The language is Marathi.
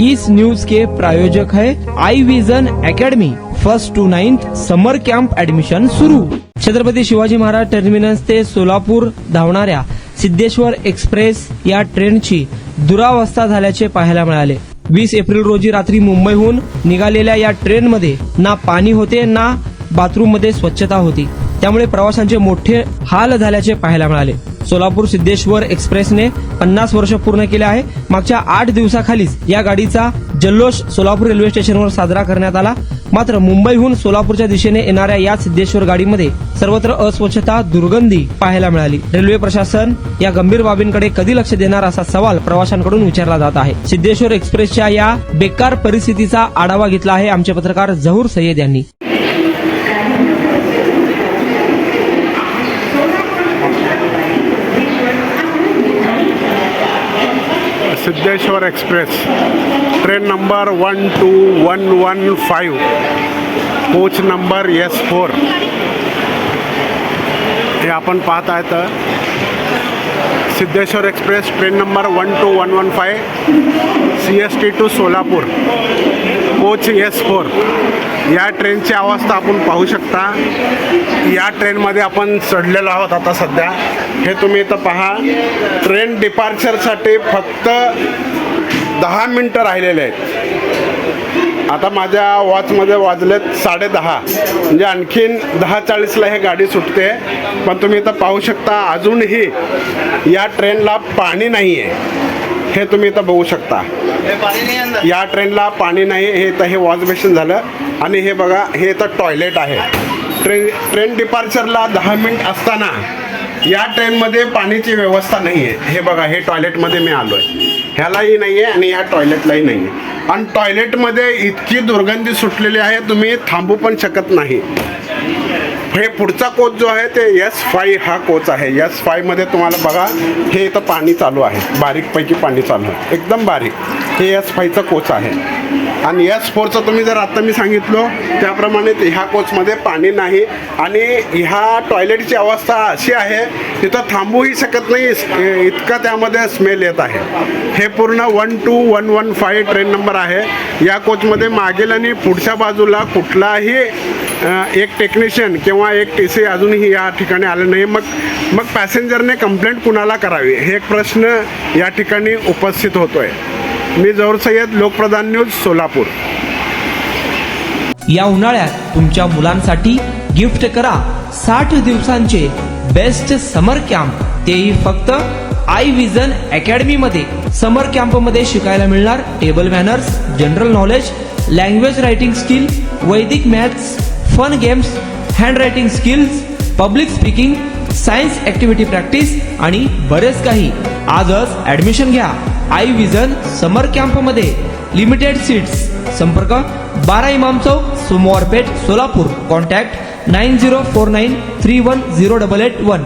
इस न्यूज के प्रायोजक है I vision academy. 1st to 9th summer camp admission सुरू। छत्रपती शिवाजी महाराज टर्मिनस ते सोलापूर धावणाऱ्या सिद्धेश्वर एक्सप्रेस या ट्रेनची दुरावस्था झाल्याचे पाहायला मिळाले। 20 एप्रिल रोजी रात्री मुंबईहून निघालेल्या या ट्रेनमध्ये ना पाणी होते ना बाथरूम मध्ये स्वच्छता होती, त्यामुळे प्रवाशांचे मोठे हाल झाल्याचे पाहायला मिळाले। सोलापूर सिद्धेश्वर एक्सप्रेसने 50 वर्ष पूर्ण केले आहे। मागच्या 8 दिवसाखालीच या गाडीचा जल्लोष सोलापूर रेल्वे स्टेशनवर साजरा करण्यात आला। मात्र मुंबईहून सोलापूरच्या दिशेने येणाऱ्या या सिद्धेश्वर गाडीमध्ये सर्वत्र अस्वच्छता, दुर्गंधी पाहायला मिळाली। रेल्वे प्रशासन या गंभीर बाबींकडे कधी लक्ष देणार असा सवाल प्रवाशांकडून विचारला जात आहे। सिद्धेश्वर एक्सप्रेसच्या या बेकार परिस्थितीचा आढावा घेतला आहे आमचे पत्रकार झहूर सय्यद यांनी। Siddheshwar express train number 12115 coach number S4 हे आपण पाहत आहेत। Siddheshwar express train number 12115 CST to Solapur coach S4 या ट्रेनची अवस्था आपण पाहू शकता। या ट्रेनमध्ये आपण चढलेलो आहोत आता सध्या। हे तुम्ही इथं पहा, ट्रेन डिपार्चरसाठी फक्त 10 मिनिटं राहिलेले आहेत। आता माझ्या वॉचमध्ये वाजलेत 10:30, म्हणजे आणखीन 10:40ला हे गाडी सुटते। पण तुम्ही इथं पाहू शकता अजूनही या ट्रेनला पाणी नाही आहे। हे तुम्ही इथं बघू शकता, या ट्रेनला पाणी नाही। हे इथं हे वॉश बेसिन झालं आणि हे बघा, हे इथं टॉयलेट आहे। ट्रेन डिपार्चरला 10 मिनिट असताना या ट्रेनमध्ये पाण्याची व्यवस्था नाही आहे। हे बघा, हे टॉयलेटमध्ये मी आलो आहे, ह्यालाही नाही आहे आणि ह्या टॉयलेटलाही नाही आहे। आणि टॉयलेटमध्ये इतकी दुर्गंधी सुटलेली आहे, तुम्ही थांबू पण शकत नाही। हे पुढचा कोच जो आहे ते S5 हा कोच आहे। S5 मध्ये तुम्हाला बघा, हे इथं पाणी चालू आहे, बारीकपैकी पाणी चालू आहे, एकदम बारीक। हे S5चा कोच आहे। आणि S4चं तुम्ही जर आता मी सांगितलं त्याप्रमाणे ह्या कोचमध्ये पाणी नाही आणि ह्या टॉयलेटची अवस्था अशी आहे, तिथं थांबूही शकत नाही, इतका त्यामध्ये स्मेल येत आहे। हे पूर्ण 12115 ट्रेन नंबर आहे। या कोचमध्ये मागील आणि पुढच्या बाजूला कुठलाही एक टेक्निशियन किंवा एक TC अजूनही या ठिकाणी आलं नाही। मग पॅसेंजरने कंप्लेंट कुणाला करावी, हे एक प्रश्न या ठिकाणी उपस्थित होतोय। मी झहूर सय्यद, लोकप्रधान न्यूज, सोलापूर। या उन्हाळ्यात तुमच्या मुलांसाठी गिफ्ट करा 60 दिवसांचे बेस्ट समर कॅम्प, तेही फक्त आई विजन अकॅडमी मध्ये। समर कॅम्प मध्ये शिकायला मिळणार table manners, general knowledge, language writing skill, Vedic maths, fun games, hand writing skills, public speaking, science activity practice आणि बरेच काही। आजच ऍडमिशन घ्या आई विजन समर कॅम्प मध्ये। Limited seats. संपर्क 12 इमाम चौक, सोमवारपेठ, सोलापूर। कॉन्टॅक्ट 9049310881।